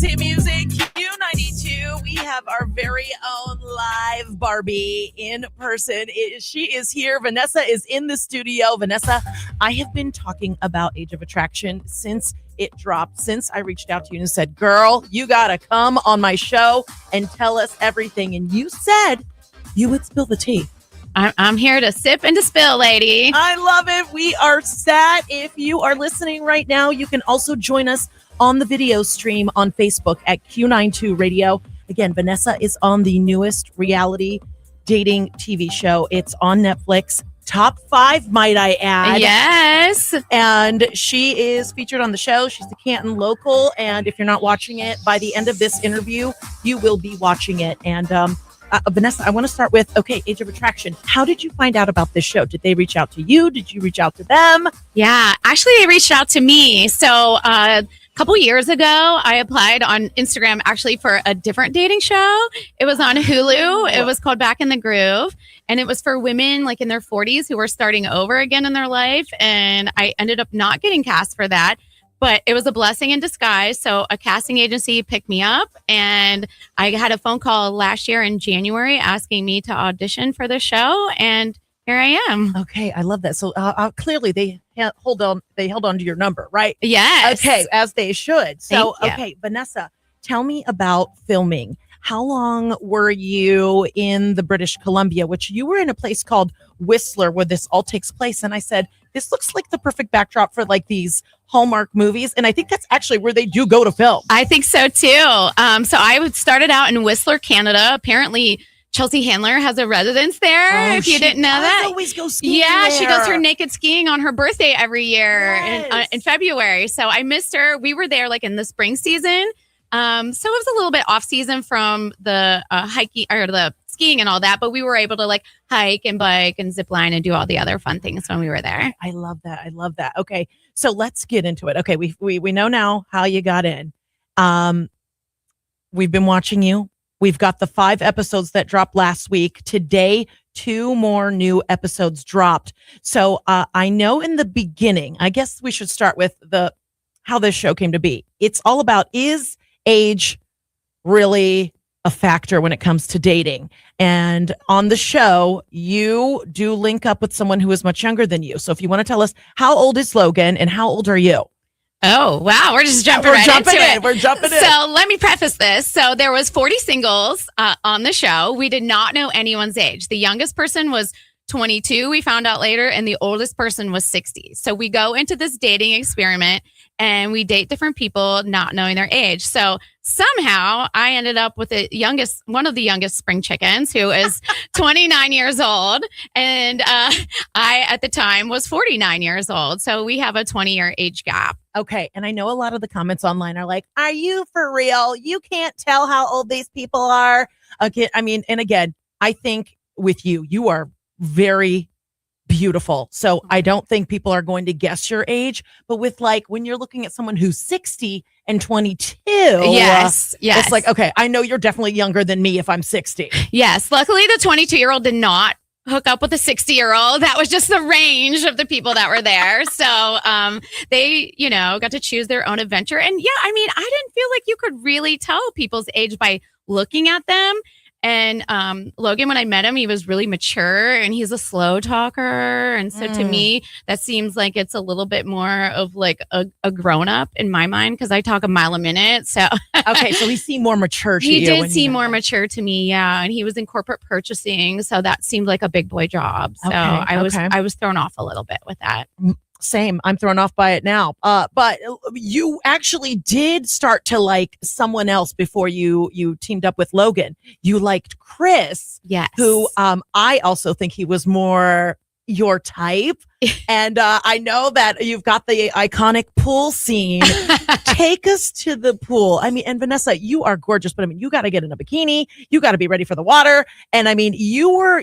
Hit music Q92. We have our very own live Barbie in person. She is here. Vanessa is in the studio. Vanessa, I have been talking about Age of Attraction since it dropped, since I reached out to you and said, girl, you got to come on my show and tell us everything. And you said you would spill the tea. I'm here to sip and to spill, lady. I love it. We are set. If you are listening right now, you can also join us on the video stream on Facebook at Q92 Radio. Again, Vanessa is on the newest reality dating TV show. It's on Netflix. Top 5, might I add. Yes. And she is featured on the show. She's the Canton local. And if you're not watching it, by the end of this interview, you will be watching it. And Vanessa, I want to start with, Age of Attraction. How did you find out about this show? Did they reach out to you? Did you reach out to them? Yeah, actually, they reached out to me. So a couple years ago, I applied on Instagram actually for a different dating show. It was on Hulu. It was called Back in the Groove. And it was for women like in their 40s who were starting over again in their life. And I ended up not getting cast for that. But it was a blessing in disguise. So a casting agency picked me up, and I had a phone call last year in January asking me to audition for the show, and here I am. Okay, I love that. So clearly they held on to your number, right? Yes. Okay, as they should. So, okay, Vanessa, tell me about filming. How long were you in the British Columbia, which you were in a place called Whistler where this all takes place? And I said, this looks like the perfect backdrop for like these Hallmark movies. And I think that's actually where they do go to film. I think so too. So I started out in Whistler, Canada. Apparently Chelsea Handler has a residence there. If you didn't know that. Always go skiing. Yeah, there. she does her naked skiing on her birthday every year in February. So I missed her. We were there like in the spring season. So it was a little bit off season from the hiking or the skiing and all that, but we were able to like hike and bike and zip line and do all the other fun things when we were there. I love that. I love that. Okay, so let's get into it. Okay, we know now how you got in. We've been watching you. We've got the 5 episodes that dropped last week. Today, 2 more new episodes dropped. So I know in the beginning, I guess we should start with how this show came to be. It's all about, is age really a factor when it comes to dating? And on the show, you do link up with someone who is much younger than you. So if you want to tell us, how old is Logan and how old are you? Oh, wow. We're just jumping into it. We're jumping in. So let me preface this. So there was 40 singles on the show. We did not know anyone's age. The youngest person was 22, we found out later, and the oldest person was 60. So we go into this dating experiment and we date different people not knowing their age. So somehow I ended up with one of the youngest spring chickens, who is 29 years old. And I, at the time, was 49 years old. So we have a 20-year age gap. Okay. And I know a lot of the comments online are like, are you for real? You can't tell how old these people are. Okay. I mean, and again, I think with you are very beautiful. So I don't think people are going to guess your age, but with like, when you're looking at someone who's 60 and 22, yes. It's like, okay, I know you're definitely younger than me if I'm 60. Yes. Luckily the 22-year-old did not hook up with a 60-year-old. That was just the range of the people that were there. So they, got to choose their own adventure. And yeah, I mean, I didn't feel like you could really tell people's age by looking at them. And Logan, when I met him, he was really mature and he's a slow talker. And so to me, that seems like it's a little bit more of like a grown up in my mind, because I talk a mile a minute. So okay, so he seemed more mature to you. He did seem more mature to me, yeah. And he was in corporate purchasing, so that seemed like a big boy job. So I was thrown off a little bit with that. Same. I'm thrown off by it now. But you actually did start to like someone else before you teamed up with Logan. You liked Chris. Yes. Who I also think he was more your type. And I know that you've got the iconic pool scene. Take us to the pool. I mean, and Vanessa, you are gorgeous, but I mean, you got to get in a bikini. You got to be ready for the water. And I mean, you were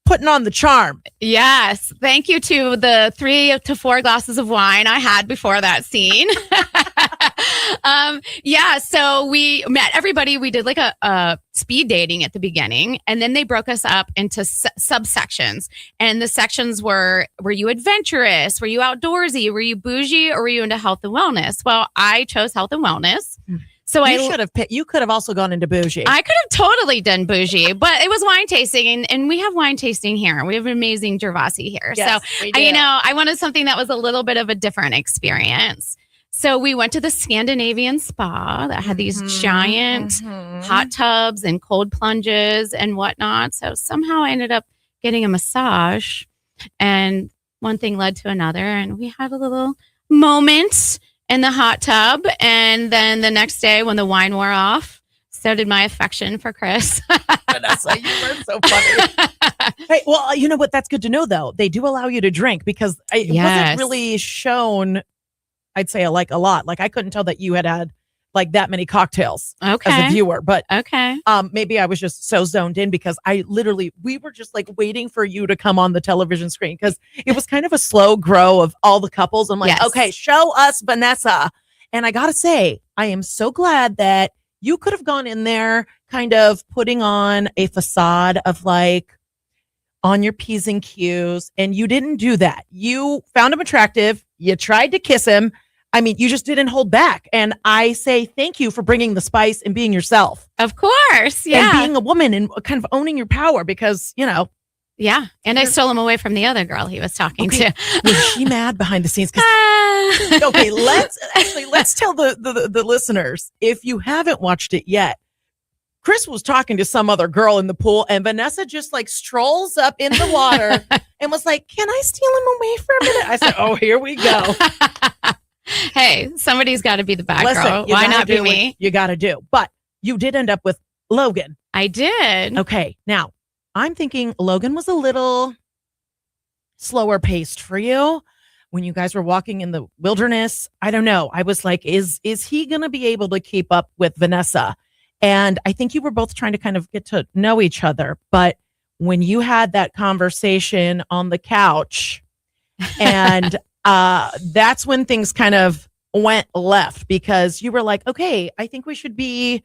putting on the charm. Yes. Thank you to the 3 to 4 glasses of wine I had before that scene. Yeah. So we met everybody. We did like a speed dating at the beginning, and then they broke us up into subsections. And the sections were you adventurous? Were you outdoorsy? Were you bougie? Or were you into health and wellness? Well, I chose health and wellness. So you should have you could have also gone into bougie. I could have totally done bougie, but it was wine tasting, and we have wine tasting here. We have an amazing Gervasi here. Yes, so I wanted something that was a little bit of a different experience. So we went to the Scandinavian spa that had these giant hot tubs and cold plunges and whatnot. So somehow I ended up getting a massage, and one thing led to another, and we had a little moment in the hot tub. And then the next day when the wine wore off, so did my affection for Chris. Vanessa, you were so funny. Hey, well, you know what? That's good to know, though. They do allow you to drink, because it wasn't really shown, I'd say, like a lot. Like, I couldn't tell that you had like that many cocktails as a viewer, but maybe I was just so zoned in, because we were just like waiting for you to come on the television screen, because it was kind of a slow grow of all the couples. I'm like, okay, show us Vanessa. And I got to say, I am so glad that you could have gone in there kind of putting on a facade of like on your P's and Q's, and you didn't do that. You found him attractive. You tried to kiss him. I mean, you just didn't hold back. And I say thank you for bringing the spice and being yourself. Of course. Yeah. And being a woman and kind of owning your power, because, you know. Yeah. And I stole him away from the other girl he was talking to. Was she mad behind the scenes? Okay, let's tell the listeners, if you haven't watched it yet, Chris was talking to some other girl in the pool, and Vanessa just like strolls up in the water and was like, "Can I steal him away for a minute?" I said, "Oh, here we go." Hey, somebody's got to be the bad girl. Why not be me? You got to do. But you did end up with Logan. I did. Okay. Now, I'm thinking Logan was a little slower paced for you when you guys were walking in the wilderness. I don't know. I was like, is he going to be able to keep up with Vanessa? And I think you were both trying to kind of get to know each other. But when you had that conversation on the couch, and that's when things kind of went left, because you were like, okay, I think we should be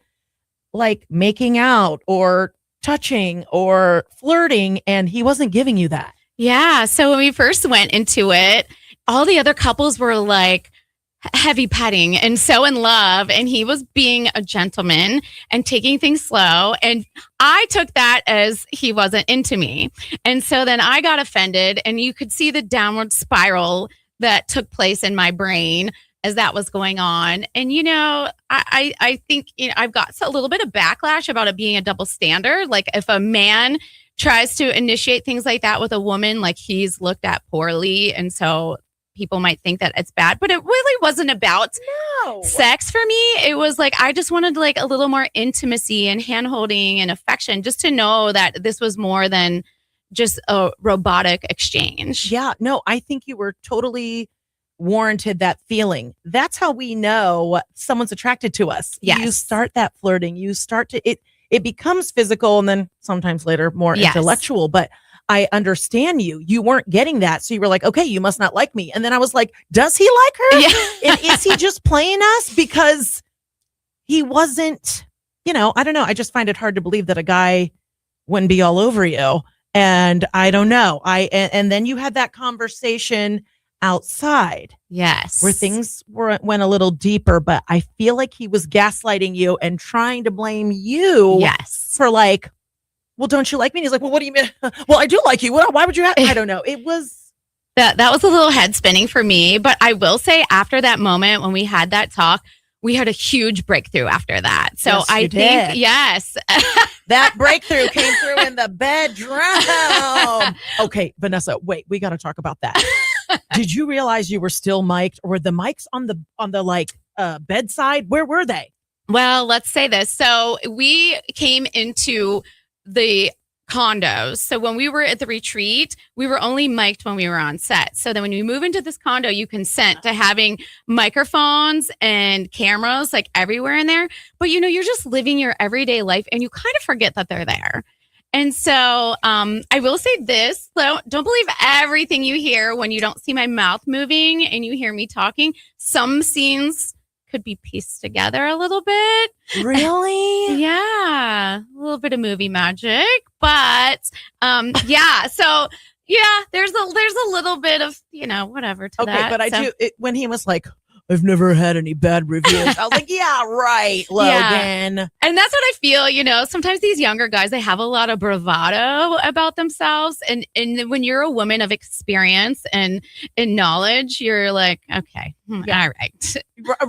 like making out or touching or flirting. And he wasn't giving you that. Yeah. So when we first went into it, all the other couples were like heavy petting and so in love. And he was being a gentleman and taking things slow. And I took that as he wasn't into me. And so then I got offended, and you could see the downward spiral that took place in my brain as that was going on. And, you know, I think, you know, I've got a little bit of backlash about it being a double standard. Like, if a man tries to initiate things like that with a woman, like, he's looked at poorly. And so people might think that it's bad, but it really wasn't about sex for me. It was like, I just wanted like a little more intimacy and hand holding and affection, just to know that this was more than just a robotic exchange. Yeah, no, I think you were totally warranted that feeling. That's how we know someone's attracted to us. Yes. You start that flirting, you start to, it becomes physical, and then sometimes later more intellectual. But I understand you weren't getting that. So you were like, okay, you must not like me. And then I was like, does he like her? Yeah. And is he just playing us? Because he wasn't, you know, I don't know. I just find it hard to believe that a guy wouldn't be all over you. And I don't know. And then you had that conversation outside. Yes. Where things went a little deeper, but I feel like he was gaslighting you and trying to blame you for like, well, don't you like me? And he's like, well, what do you mean? Well, I do like you. Why would you have? I don't know. It was. That was a little head spinning for me. But I will say, after that moment, when we had that talk, we had a huge breakthrough after that. So yes, I think, yes. That breakthrough came through in the bedroom. Okay, Vanessa, wait, we got to talk about that. Did you realize you were still mic'd, or were the mics on the like bedside? Where were they? Well, let's say this. So we came into the condos. So when we were at the retreat, we were only mic'd when we were on set. So then when you move into this condo, you consent to having microphones and cameras like everywhere in there. But you know, you're just living your everyday life, and you kind of forget that they're there. And so I will say this, don't believe everything you hear when you don't see my mouth moving and you hear me talking. Some scenes could be pieced together a little bit. Really? Yeah. A little bit of movie magic. But yeah. So yeah, there's a little bit of, you know, whatever to that. Okay, but I do, when he was like, I've never had any bad reviews. I was like, yeah, right, Logan. And that's what I feel, sometimes these younger guys, they have a lot of bravado about themselves. And when you're a woman of experience and knowledge, you're like, okay, all right.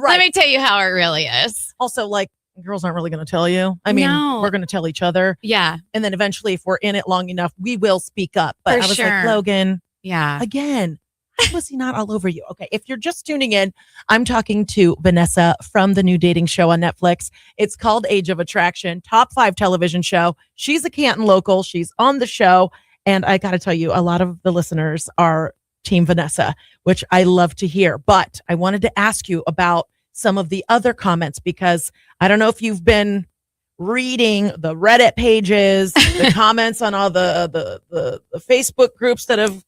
Let me tell you how it really is. Also, like, girls aren't really going to tell you. I mean, we're going to tell each other. Yeah. And then eventually, if we're in it long enough, we will speak up. But I was like, Logan, again, how was he not all over you? Okay, if you're just tuning in, I'm talking to Vanessa from the new dating show on Netflix. It's called Age of Attraction, top 5 television show. She's a Canton local. She's on the show. And I got to tell you, a lot of the listeners are Team Vanessa, which I love to hear. But I wanted to ask you about some of the other comments, because I don't know if you've been reading the Reddit pages, the comments on all the Facebook groups that have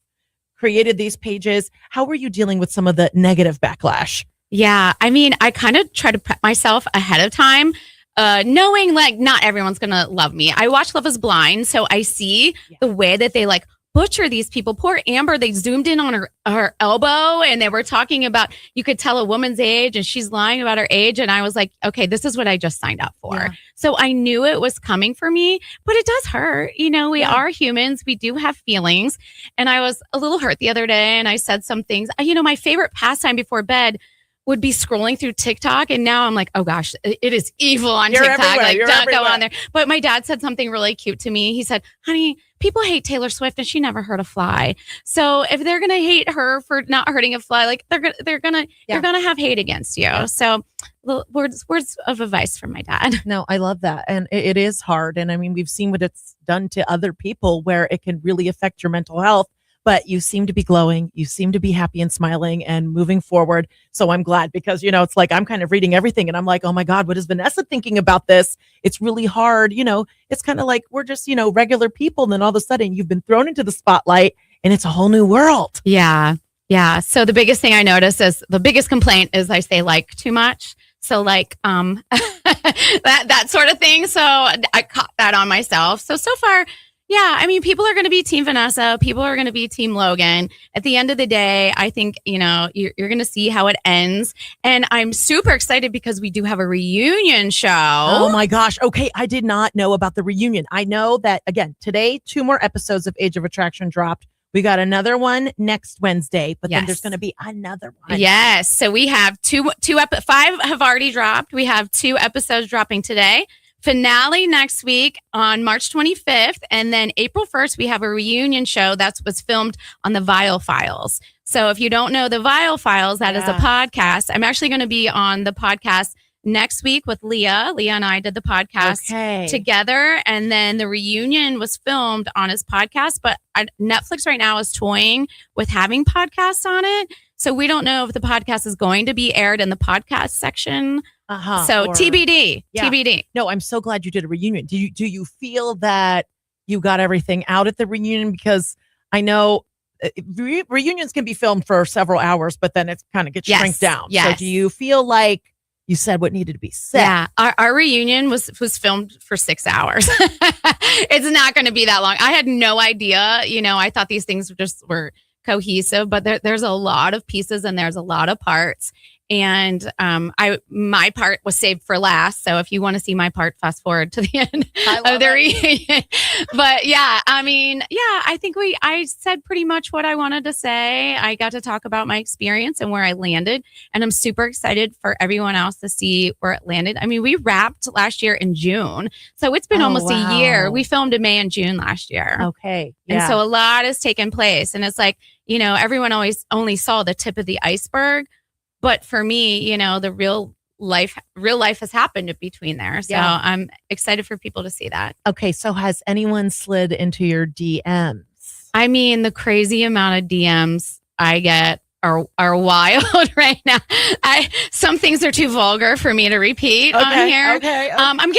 created these pages. How were you dealing with some of the negative backlash? Yeah, I mean, I kind of try to prep myself ahead of time, knowing like not everyone's going to love me. I watch Love is Blind, so I see the way that they like butcher these people. Poor Amber, they zoomed in on her elbow and they were talking about, you could tell a woman's age and she's lying about her age. And I was like, okay, this is what I just signed up for. Yeah. So I knew it was coming for me, but it does hurt. We are humans. We do have feelings. And I was a little hurt the other day and I said some things. My favorite pastime before bed would be scrolling through TikTok. And now I'm like, oh gosh, it is evil on TikTok. Like, don't go on there. But my dad said something really cute to me. He said, honey, people hate Taylor Swift and she never hurt a fly. So if they're going to hate her for not hurting a fly, like they're going to have hate against you. Yeah. So words of advice from my dad. No, I love that. And it is hard. And I mean, we've seen what it's done to other people where it can really affect your mental health. But you seem to be glowing. You seem to be happy and smiling and moving forward. So I'm glad, because, it's like I'm kind of reading everything and I'm like, oh my God, what is Vanessa thinking about this? It's really hard. It's kind of like we're just, regular people. And then all of a sudden you've been thrown into the spotlight and it's a whole new world. Yeah. Yeah. So the biggest thing I notice is the biggest complaint is I say like too much. So like that sort of thing. So I caught that on myself. So far, yeah, I mean, people are going to be Team Vanessa. People are going to be Team Logan. At the end of the day, I think, you're going to see how it ends. And I'm super excited because we do have a reunion show. Oh, my gosh. Okay, I did not know about the reunion. I know that, again, today, 2 more episodes of Age of Attraction dropped. We got another one next Wednesday, but then there's going to be another one. Yes. So we have 5 have already dropped. We have 2 episodes dropping today. Finale next week on March 25th. And then April 1st, we have a reunion show that was filmed on the Vial Files. So if you don't know the Vial Files, that is a podcast. I'm actually going to be on the podcast next week with Leah. Leah and I did the podcast together. And then the reunion was filmed on his podcast. But Netflix right now is toying with having podcasts on it. So we don't know if the podcast is going to be aired in the podcast section. So TBD. No, I'm so glad you did a reunion. Do you feel that you got everything out at the reunion? Because I know reunions can be filmed for several hours, but then it kind of gets shrunk down. Yes. So do you feel like you said what needed to be said? Yeah, our reunion was filmed for 6 hours. It's not going to be that long. I had no idea. I thought these things just were cohesive, but there's a lot of pieces and there's a lot of parts. And my part was saved for last. So if you want to see my part, fast forward to the end of the reunion. But yeah, I mean, I think I said pretty much what I wanted to say. I got to talk about my experience and where I landed. And I'm super excited for everyone else to see where it landed. I mean, we wrapped last year in June. So it's been almost a year. We filmed in May and June last year. Okay. Yeah. And so a lot has taken place. And it's like, everyone always only saw the tip of the iceberg. But for me, the real life has happened between there. So I'm excited for people to see that. Okay. So has anyone slid into your DMs? I mean, the crazy amount of DMs I get are wild right now. Some things are too vulgar for me to repeat on here. Okay. I'm getting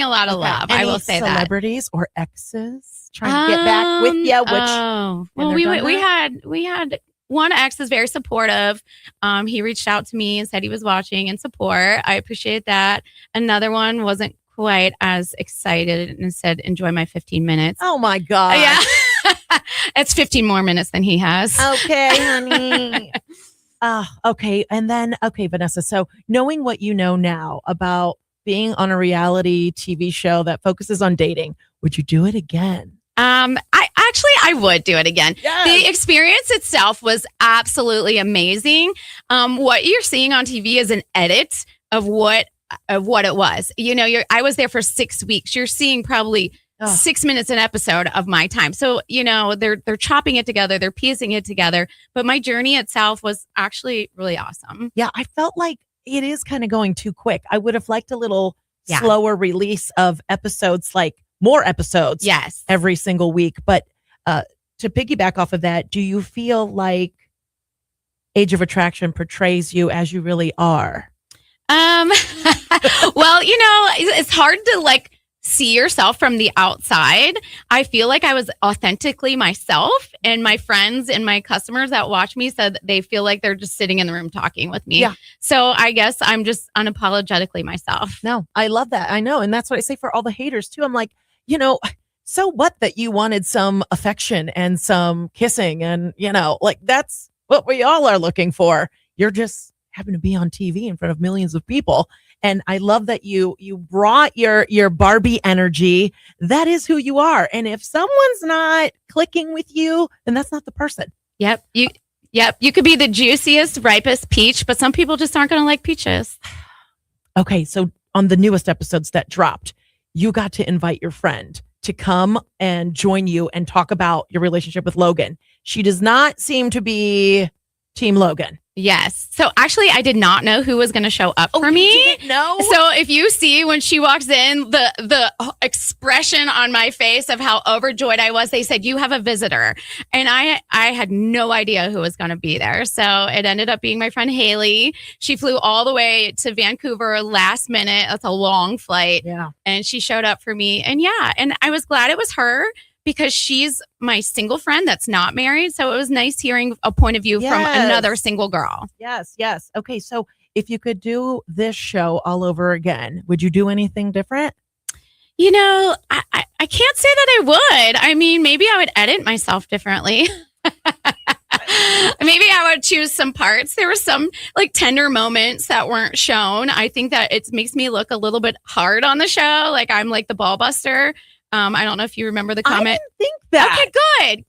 a lot of love. I will say that. Celebrities or exes trying to get back with you? We had one ex is very supportive. He reached out to me and said he was watching and support. I appreciate that. Another one wasn't quite as excited and said, enjoy my 15 minutes. Oh my God. Yeah. It's 15 more minutes than he has. Okay, honey. Okay. And then, okay, Vanessa. So knowing what you know now about being on a reality TV show that focuses on dating, would you do it again? I would do it again. Yes. The experience itself was absolutely amazing. What you're seeing on TV is an edit of what it was. I was there for 6 weeks. You're seeing probably 6 minutes an episode of my time. So, they're chopping it together, they're piecing it together. But my journey itself was actually really awesome. Yeah, I felt like it is kind of going too quick. I would have liked a little slower release of episodes, like more episodes every single week. But to piggyback off of that, do you feel like Age of Attraction portrays you as you really are? Well, it's hard to see yourself from the outside. I feel like I was authentically myself, and my friends and my customers that watch me said they feel like they're just sitting in the room talking with me. Yeah. So I guess I'm just unapologetically myself. No, I love that. I know. And that's what I say for all the haters too. I'm like, so what that you wanted some affection and some kissing and, that's what we all are looking for. You're just happen to be on TV in front of millions of people. And I love that you brought your Barbie energy. That is who you are. And if someone's not clicking with you, then that's not the person. Yep. You could be the juiciest, ripest peach, but some people just aren't going to like peaches. Okay. So on the newest episodes that dropped, you got to invite your friend to come and join you and talk about your relationship with Logan. She does not seem to be Team Logan. Yes. So actually, I did not know who was going to show up for me. You didn't know? So if you see when she walks in, the expression on my face of how overjoyed I was, they said, "You have a visitor." And I had no idea who was going to be there. So it ended up being my friend Haley. She flew all the way to Vancouver last minute. That's a long flight. Yeah. And she showed up for me. And and I was glad it was her, because she's my single friend that's not married. So it was nice hearing a point of view from another single girl. Yes. Okay. So if you could do this show all over again, would you do anything different? I can't say that I would. I mean, maybe I would edit myself differently. Maybe I would choose some parts. There were some tender moments that weren't shown. I think that it makes me look a little bit hard on the show. Like I'm like the ball buster. I don't know if you remember the comment. I didn't think that. Okay,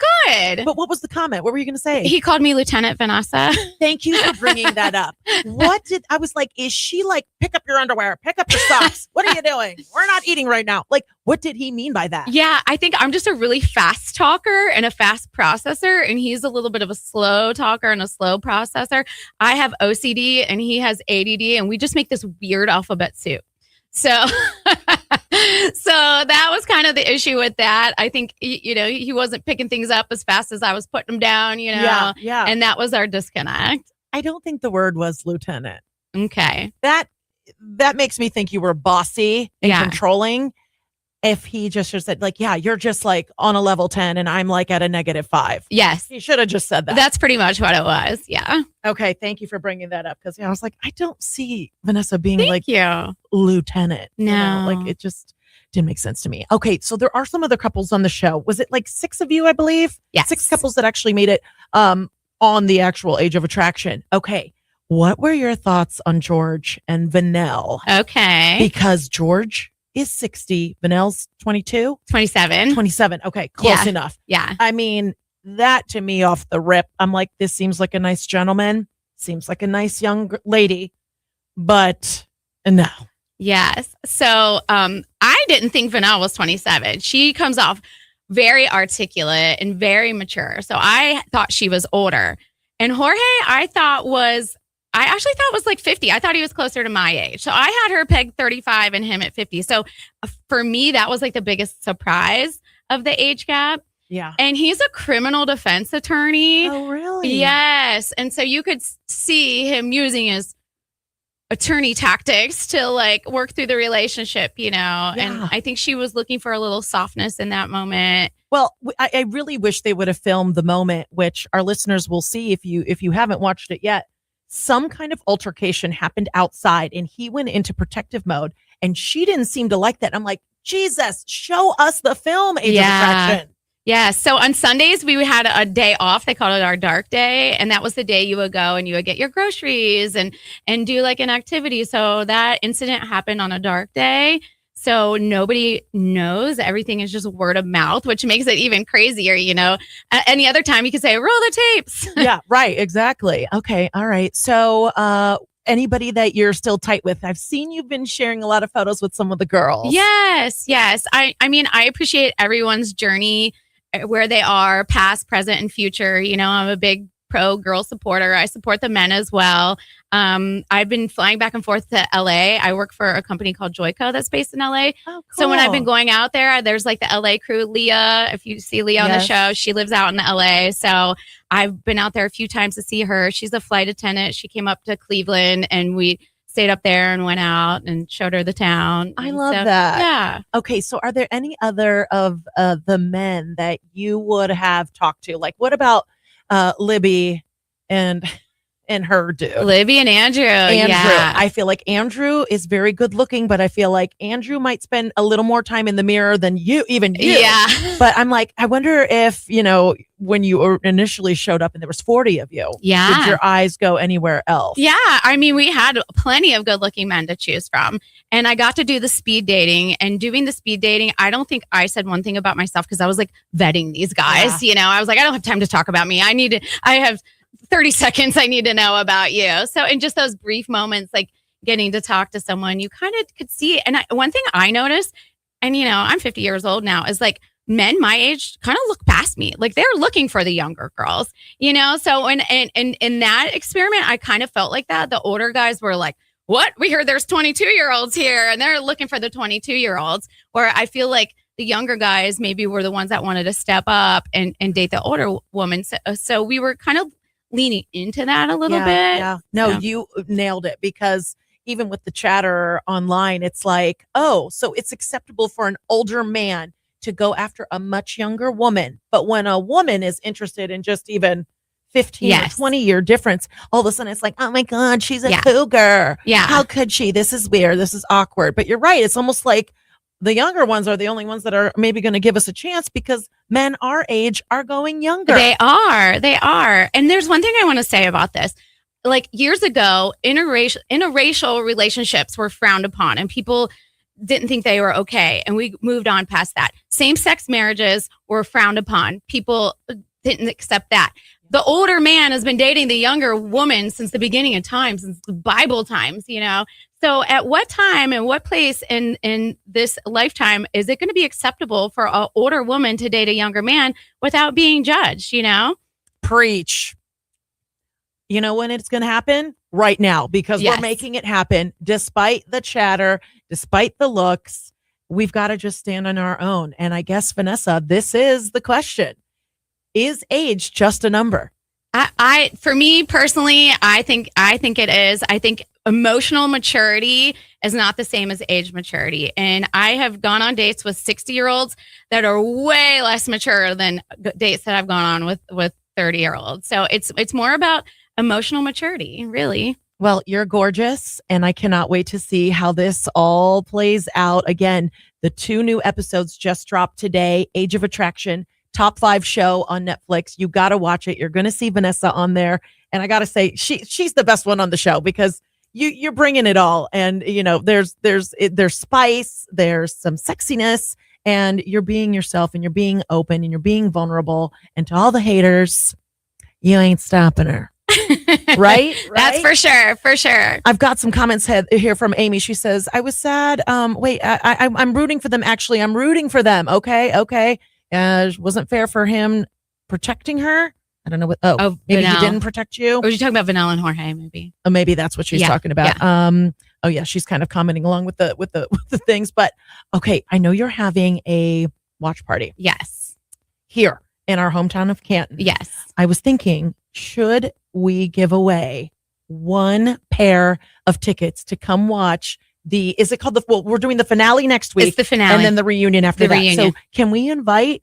good. But what was the comment? What were you going to say? He called me Lieutenant Vanessa. Thank you for bringing that up. I was like, is she pick up your underwear, pick up your socks? What are you doing? We're not eating right now. What did he mean by that? Yeah, I think I'm just a really fast talker and a fast processor, and he's a little bit of a slow talker and a slow processor. I have OCD and he has ADD, and we just make this weird alphabet soup. So that was kind of the issue with that. I think, he wasn't picking things up as fast as I was putting them down, Yeah. And that was our disconnect. I don't think the word was lieutenant. Okay. That makes me think you were bossy and controlling. If he just said you're just on a level 10 and I'm at a -5. Yes. He should have just said that. That's pretty much what it was. Yeah. Okay. Thank you for bringing that up. Because I was like, I don't see Vanessa being Thank you. lieutenant. No. It just didn't make sense to me. Okay. So there are some other couples on the show. Was it 6 of you, I believe? Yes. 6 couples that actually made it on the actual Age of Attraction. Okay. What were your thoughts on George and Vanelle? Okay. Because George is 60. Vanelle's 22? 27. 27. Okay, close enough. Yeah. I mean, that to me off the rip, I'm like, this seems like a nice gentleman. Seems like a nice young lady. But no. Yes. So I didn't think Vanelle was 27. She comes off very articulate and very mature. So I thought she was older. And Jorge, I actually thought was 50. I thought he was closer to my age. So I had her pegged 35 and him at 50. So for me, that was the biggest surprise of the age gap. Yeah. And he's a criminal defense attorney. Oh, really? Yes. And so you could see him using his attorney tactics to work through the relationship, And I think she was looking for a little softness in that moment. Well, I really wish they would have filmed the moment, which our listeners will see if you haven't watched it yet. Some kind of altercation happened outside and he went into protective mode and she didn't seem to like that. I'm like, Jesus, show us the film, Age of Attraction. Yeah. So on Sundays, we had a day off. They called it our dark day. And that was the day you would go and you would get your groceries and do like an activity. So that incident happened on a dark day. So nobody knows. Everything is just word of mouth, which makes it even crazier. Any other time you could say, roll the tapes. Yeah, right. Exactly. Okay. All right. So, anybody that you're still tight with? I've seen you've been sharing a lot of photos with some of the girls. Yes. I mean, I appreciate everyone's journey, where they are, past, present, and future. I'm a big pro girl supporter. I support the men as well. I've been flying back and forth to LA. I work for a company called Joico that's based in LA. Oh, cool. So when I've been going out there's like the LA crew, Leah. If you see Leah on the show, she lives out in LA. So I've been out there a few times to see her. She's a flight attendant. She came up to Cleveland and we stayed up there and went out and showed her the town. I love that. Yeah. Okay. So are there any other of the men that you would have talked to? Like, what about Libby and her dude? Libby and Andrew. Yeah. I feel like Andrew is very good looking, but I feel like Andrew might spend a little more time in the mirror than you. Yeah. But I'm like, I wonder if, when you initially showed up and there was 40 of you, did your eyes go anywhere else? Yeah. I mean, we had plenty of good looking men to choose from. And I got to do the speed dating, and doing the speed dating, I don't think I said one thing about myself because I was like vetting these guys. Yeah. I was like, I don't have time to talk about me. I have 30 seconds I need to know about you. So in just those brief moments, like getting to talk to someone, you kind of could see. And one thing I noticed, and I'm 50 years old now, is like men my age kind of look past me. Like they're looking for the younger girls, So in that experiment, I kind of felt like that. The older guys were like, what? We heard there's 22-year-olds here, and they're looking for the 22-year-olds. Where I feel like the younger guys maybe were the ones that wanted to step up and date the older woman. So we were kind of leaning into that a little bit. Yeah. No, you nailed it, because even with the chatter online, it's like, oh, so it's acceptable for an older man to go after a much younger woman. But when a woman is interested in just even 15 or 20-year difference, all of a sudden it's like, oh my God, she's a cougar. Yeah. How could she? This is weird. This is awkward. But you're right. It's almost like the younger ones are the only ones that are maybe going to give us a chance, because men our age are going younger. They are. And there's one thing I want to say about this. Like years ago, interracial relationships were frowned upon and people didn't think they were okay. And we moved on past that. Same-sex marriages were frowned upon. People didn't accept that. The older man has been dating the younger woman since the beginning of time, since the Bible times, So at what time and what place in this lifetime is it going to be acceptable for an older woman to date a younger man without being judged, Preach. You know when it's going to happen? Right now, because we're making it happen despite the chatter, despite the looks. We've got to just stand on our own. And I guess, Vanessa, this is the question. Is age just a number? For me personally, I think it is. I think emotional maturity is not the same as age maturity. And I have gone on dates with 60-year-olds that are way less mature than dates that I've gone on with 30-year-olds. So it's more about emotional maturity, really. Well, you're gorgeous, and I cannot wait to see how this all plays out. Again, the 2 new episodes just dropped today. Age of Attraction, top 5 show on Netflix. You got to watch it. You're going to see Vanessa on there. And I got to say, she's the best one on the show, because you're bringing it all. And, there's spice, there's some sexiness, and you're being yourself, and you're being open, and you're being vulnerable. And to all the haters, you ain't stopping her. Right? That's for sure. I've got some comments here from Amy. She says, I was sad. I'm rooting for them. Actually, I'm rooting for them. Okay. Wasn't fair for him protecting her. I don't know what. Maybe Vanell. He didn't protect you. Or was you talking about Vanessa and Jorge? Maybe. Maybe that's what she's talking about. Yeah. She's kind of commenting along with the things. But okay, I know you're having a watch party. Yes. Here in our hometown of Canton. Yes. I was thinking, should we give away 1 pair of tickets to come watch is it called we're doing the finale next week. It's the finale. And then the reunion after that. Reunion. So can we invite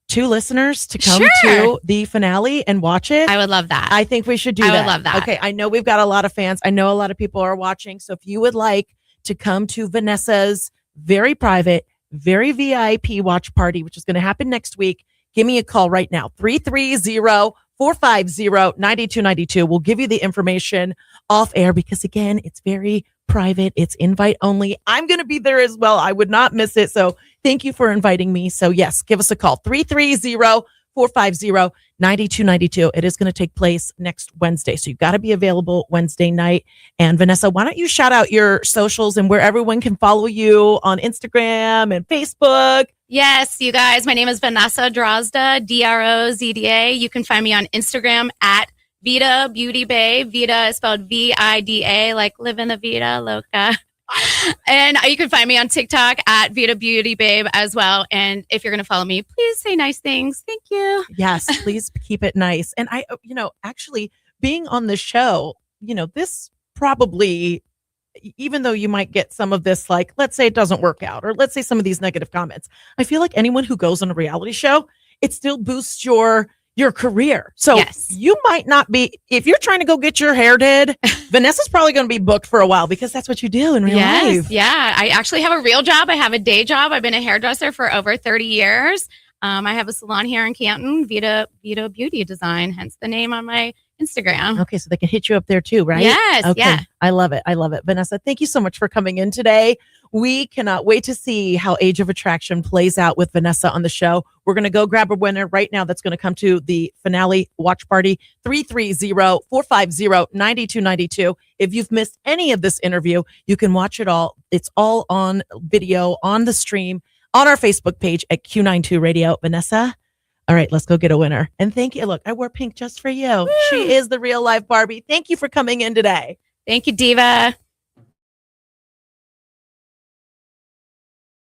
2 listeners to come to the finale and watch it? I would love that. I think we should do that. I would love that. Okay. I know we've got a lot of fans. I know a lot of people are watching. So if you would like to come to Vanessa's very private, very VIP watch party, which is going to happen next week, give me a call right now. 330-450-9292. We'll give you the information off air because, again, it's very private. It's invite only. I'm going to be there as well. I would not miss it. So thank you for inviting me. So yes, give us a call. 330-450-9292. It is going to take place next Wednesday. So you've got to be available Wednesday night. And Vanessa, why don't you shout out your socials and where everyone can follow you on Instagram and Facebook? Yes, you guys. My name is Vanessa Drozda, Drozda. You can find me on Instagram at Vida Beauty Babe. Vida is spelled Vida, like living the Vida Loca. And you can find me on TikTok at Vida Beauty Babe as well. And if you're going to follow me, please say nice things. Thank you. Yes, please keep it nice. And I, actually being on the show, this probably, even though you might get some of this, like, let's say it doesn't work out, or let's say some of these negative comments, I feel like anyone who goes on a reality show, it still boosts your career. So yes. You might not be, if you're trying to go get your hair did, Vanessa's probably going to be booked for a while because that's what you do in real life. Yeah. I actually have a real job. I have a day job. I've been a hairdresser for over 30 years. I have a salon here in Canton, Vida Beauty Design, hence the name on my Instagram. Okay, so they can hit you up there too, right? Yes, okay. Yeah. I love it. Vanessa, thank you so much for coming in today. We cannot wait to see how Age of Attraction plays out with Vanessa on the show. We're going to go grab a winner right now that's going to come to the finale watch party, 330-450-9292. If you've missed any of this interview, you can watch it all. It's all on video, on the stream, on our Facebook page at Q92 Radio. Vanessa, all right, let's go get a winner. And thank you. Look, I wore pink just for you. Woo! She is the real life Barbie. Thank you for coming in today. Thank you, Diva.